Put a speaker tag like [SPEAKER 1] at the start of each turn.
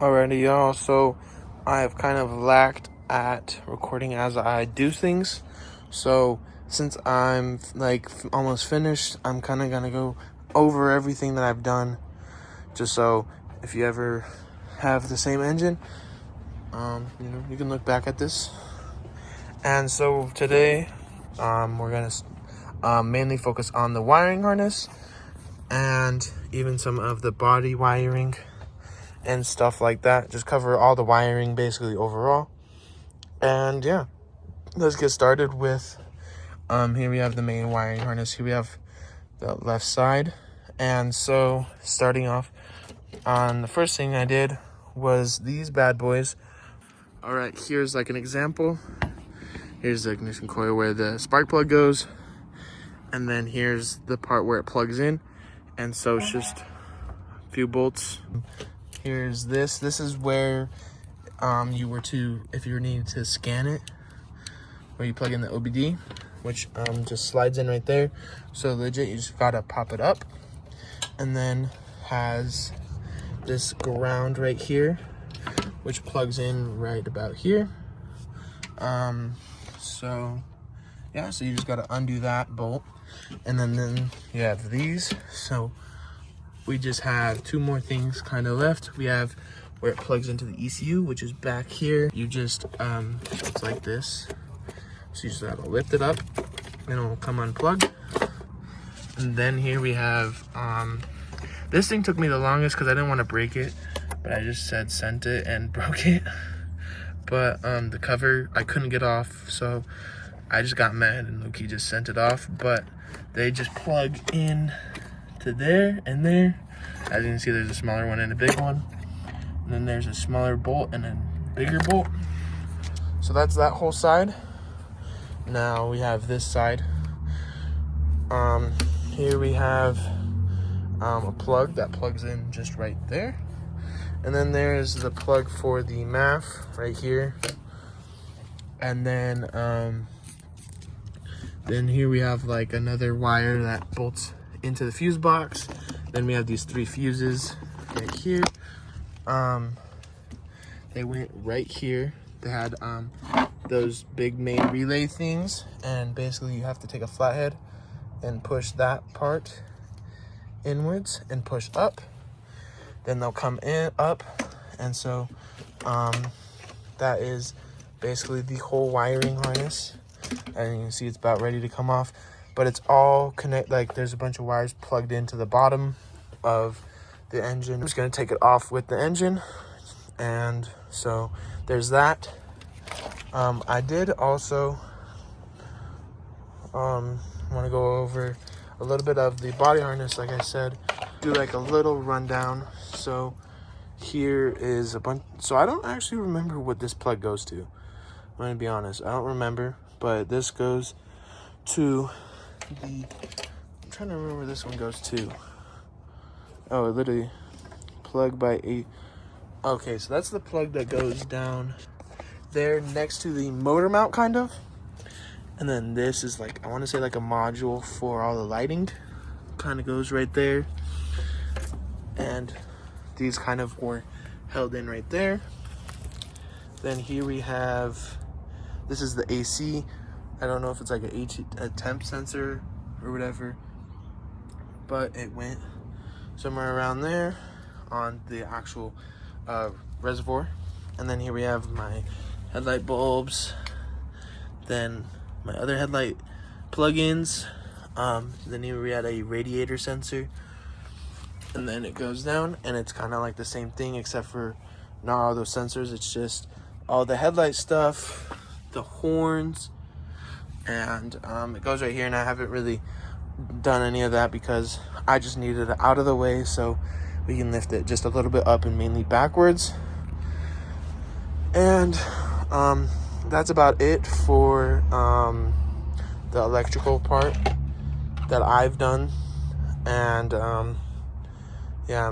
[SPEAKER 1] Alrighty, y'all. So I have kind of lacked at recording as I do things. So since I'm almost finished, I'm kind of gonna go over everything that I've done, just so if you ever have the same engine, you can look back at this. And so today, we're gonna mainly focus on the wiring harness and even some of the body wiring and stuff like that. Just cover all the wiring basically overall. And yeah, let's get started with here we have the main wiring harness. Here we have the left side. And so starting off on the first thing I did was these bad boys. All right, here's like an example. Here's the ignition coil where the spark plug goes, and then here's the part where it plugs in. And so it's just a few bolts. Here's this is where if you were needing to scan it, where you plug in the OBD, which just slides in right there. So legit, you just gotta pop it up, and then has this ground right here, which plugs in right about here. So yeah, so you just gotta undo that bolt, and then you have these. So we just have two more things kind of left. We have where it plugs into the ECU, which is back here. You just it's like this, so you just have to lift it up and it'll come unplugged. And then here we have this thing took me the longest because I didn't want to break it, but I just sent it and broke it. But the cover I couldn't get off, so I just got mad and Loki just sent it off. But they just plug in to there and there. As you can see, there's a smaller one and a big one, and then there's a smaller bolt and a bigger bolt. So that's that whole side. Now we have this side. Here we have a plug that plugs in just right there, and then there's the plug for the MAF right here. And then here we have like another wire that bolts into the fuse box. Then we have these three fuses right here. They went right here. They had those big main relay things, and basically you have to take a flathead and push that part inwards and push up. Then they'll come in up, and so that is basically the whole wiring harness. And you can see it's about ready to come off, but it's all there's a bunch of wires plugged into the bottom of the engine. I'm just gonna take it off with the engine, and so there's that. I did also want to go over a little bit of the body harness. Like I said, do like a little rundown. So here is a bunch. So I don't actually remember what this plug goes to. I'm gonna be honest, I don't remember, but this goes to I'm trying to remember where this one goes to. Oh, it literally plug by 8. Okay, so that's the plug that goes down there next to the motor mount, kind of. And then this is like, I want to say like a module for all the lighting, kind of goes right there. And these kind of were held in right there. Then here we have, this is the AC. I don't know if it's like a temp sensor or whatever, but it went somewhere around there on the actual reservoir. And then here we have my headlight bulbs, then my other headlight plug-ins. Then here we had a radiator sensor, and then it goes down, and it's kind of like the same thing, except for not all those sensors. It's just all the headlight stuff, the horns, and it goes right here. And I haven't really done any of that because I just needed it out of the way so we can lift it just a little bit up and mainly backwards. And that's about it for the electrical part that I've done. And yeah,